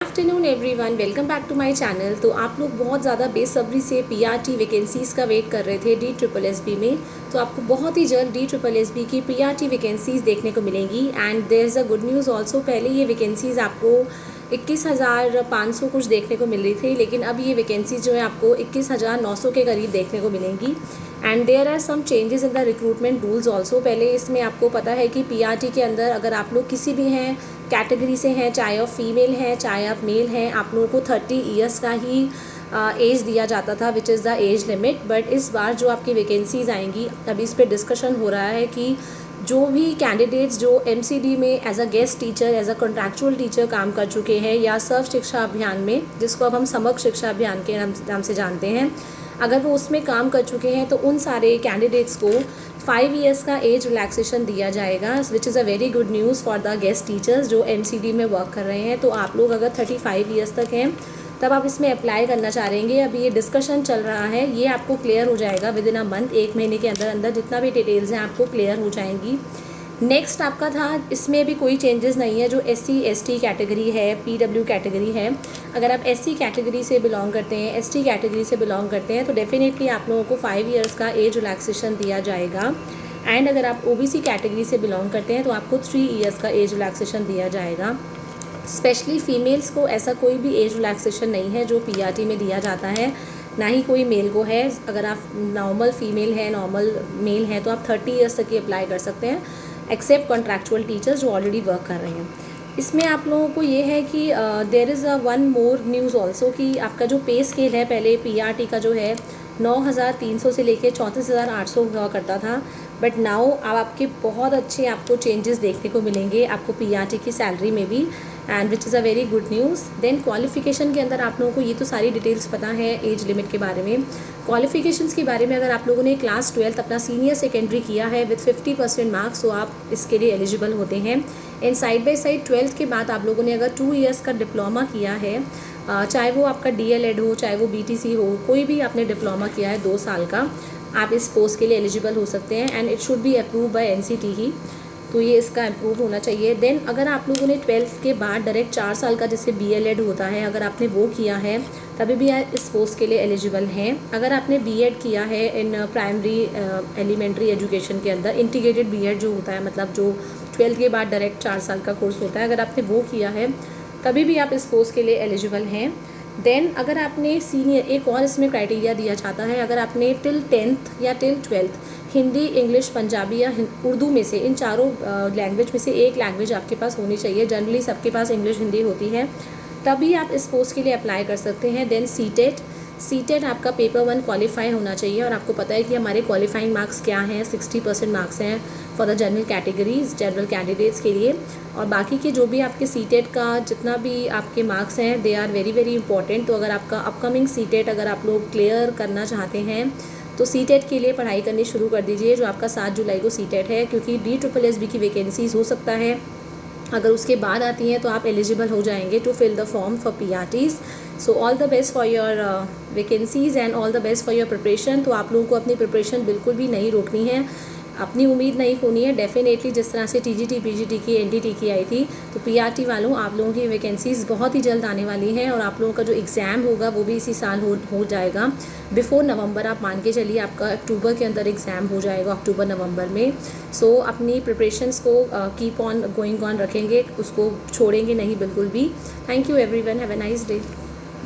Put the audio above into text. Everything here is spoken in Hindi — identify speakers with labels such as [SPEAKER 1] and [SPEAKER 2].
[SPEAKER 1] Afternoon everyone, welcome back to my channel. तो आप लोग बहुत ज़्यादा बेसब्री से पीआरटी वैकेंसीज़ का वेट कर रहे थे DSSB में। तो आपको बहुत ही जल्द DSSB की पीआरटी वैकेंसीज़ देखने को मिलेंगी। And there is a good news also. पहले ये वैकेंसीज़ आपको 21,500 कुछ देखने को मिल रही थी, लेकिन अब ये वैकेंसीज जो है आपको 21,900 के करीब देखने को मिलेंगी। And there are some changes in the recruitment rules also. पहले इसमें आपको पता है कि पीआरटी के अंदर अगर आप लोग किसी भी हैं कैटेगरी से हैं, चाहे आप फीमेल हैं चाहे आप मेल हैं, आप लोगों को 30 ईयर्स का ही एज दिया जाता था, which is the age limit. But इस बार जो आपकी वैकेंसीज़ आएंगी, अभी इस पर डिस्कशन हो रहा है कि जो भी कैंडिडेट्स जो एमसीडी में as a guest teacher, as a contractual teacher काम कर चुके हैं, या सर्व शिक्षा अभियान में, जिसको अब हम समग्र शिक्षा अभियान के नाम से जानते हैं, अगर वो उसमें काम कर चुके हैं तो उन सारे कैंडिडेट्स को 5 ईयर्स का एज रिलैक्सेशन दिया जाएगा, विच is a very good news for the guest teachers जो एमसीडी में वर्क कर रहे हैं। तो आप लोग अगर 35 ईयर्स तक हैं तब आप इसमें अप्लाई करना चाह रहे हैं। अभी ये डिस्कशन चल रहा है, ये आपको क्लियर हो जाएगा विद इन अ मंथ, 1 महीने के अंदर अंदर जितना भी डिटेल्स हैं आपको क्लियर हो जाएंगी। नेक्स्ट आपका था, इसमें भी कोई चेंजेस नहीं है, जो SC ST कैटेगरी है, PW कैटेगरी है। अगर आप SC कैटेगरी से बिलोंग करते हैं, ST कैटेगरी से बिलोंग करते हैं, तो डेफिनेटली आप लोगों को 5 ईयर्स का एज रिलैक्सेशन दिया जाएगा। एंड अगर आप OBC कैटेगरी से बिलोंग करते हैं तो आपको 3 ईयर्स का एज रिलैक्सेशन दिया जाएगा। स्पेशली फीमेल्स को ऐसा कोई भी एज रिलैक्सेशन नहीं है जो PRT में दिया जाता है, ना ही कोई मेल को है। अगर आप नॉर्मल फीमेल है, नॉर्मल मेल है, तो आप 30 ईयर्स तक ही अप्लाई कर सकते हैं, एक्सेप्ट कॉन्ट्रैक्चुअल टीचर्स जो ऑलरेडी वर्क कर रहे हैं। इसमें आप लोगों को ये है कि there is a one more news also कि आपका जो पे स्केल है, पहले PRT का जो है 9,300 से लेके 34,800 हुआ करता था, बट नाउ अब आपके बहुत अच्छे आपको चेंजेस देखने को मिलेंगे आपको PRT की सैलरी में भी, and which is a very good news. Then qualification के अंदर आप लोगों को ये तो सारी डिटेल्स पता है एज लिमिट के बारे में। क्वालिफिकेशंस के बारे में, अगर आप लोगों ने क्लास 12 अपना सीनियर सेकेंडरी किया है विद 50% मार्क्स, तो आप इसके लिए एलिजिबल होते हैं। And side by side 12th के बाद आप लोगों ने अगर 2 ईयर्स का डिप्लोमा किया है, चाहे वो आपका DLED हो, चाहे वो BTC हो, कोई भी आपने डिप्लोमा किया है 2 साल का, आप इस पोस्ट के लिए एलिजिबल हो सकते हैं। And it should be approve by NCT ही, तो ये इसका अप्रूव होना चाहिए। देन अगर आप लोगों ने 12th के बाद डायरेक्ट 4 साल का जैसे BLED होता है, अगर आपने वो किया है तभी भी आप इस पोस्ट के लिए एलिजिबल हैं। अगर आपने B.Ed किया है इन प्राइमरी एलिमेंट्री एजुकेशन के अंदर, इंटीग्रेटेड B.Ed जो होता है, मतलब जो 12th के बाद डायरेक्ट 4 साल का कोर्स होता है, अगर आपने वो किया है तभी भी आप इस पोस्ट के लिए एलिजिबल हैं। देन अगर आपने सीनियर, एक और इसमें क्राइटेरिया दिया जाता है, अगर आपने टिल 10th या till 12th Hindi, English, Punjabi या उर्दू में से, इन चारों लैंग्वेज में से एक लैंग्वेज आपके पास होनी चाहिए। जनरली सबके पास इंग्लिश हिंदी होती है, तभी आप इस पोस्ट के लिए अप्लाई कर सकते हैं। देन सीटेट आपका पेपर 1 क्वालिफाई होना चाहिए, और आपको पता है कि हमारे क्वालिफाइंग मार्क्स क्या हैं, 60% मार्क्स हैं for the general categories, general candidates के लिए। और बाकी के जो भी आपके सीटेट का जितना भी आपके मार्क्स हैं, they are very very important. तो अगर आपका अपकमिंग सीटेट अगर आप लोग क्लियर करना चाहते हैं तो सीटेट के लिए पढ़ाई करनी शुरू कर दीजिए, जो आपका 7 जुलाई को सीटेट है, क्योंकि DSSB की वैकेंसीज हो सकता है अगर उसके बाद आती हैं तो आप एलिजिबल हो जाएंगे to fill the form for PRTs। So all the best for your vacancies and all the best for your preparation. तो आप लोगों को अपनी प्रिपरेशन बिल्कुल भी नहीं रोकनी है, अपनी उम्मीद नहीं खोनी है। डेफिनेटली जिस तरह से TGT PGT की NDT की आई थी, तो PRT वालों आप लोगों की वैकेंसीज बहुत ही जल्द आने वाली हैं, और आप लोगों का जो एग्ज़ाम होगा वो भी इसी साल हो जाएगा, बिफोर नवंबर। आप मान के चलिए आपका अक्टूबर के अंदर एग्ज़ाम हो जाएगा, अक्टूबर नवंबर में। सो अपनी प्रिपरेशंस को कीप ऑन गोइंग ऑन रखेंगे, उसको छोड़ेंगे नहीं बिल्कुल भी। Thank you everyone, have a nice day.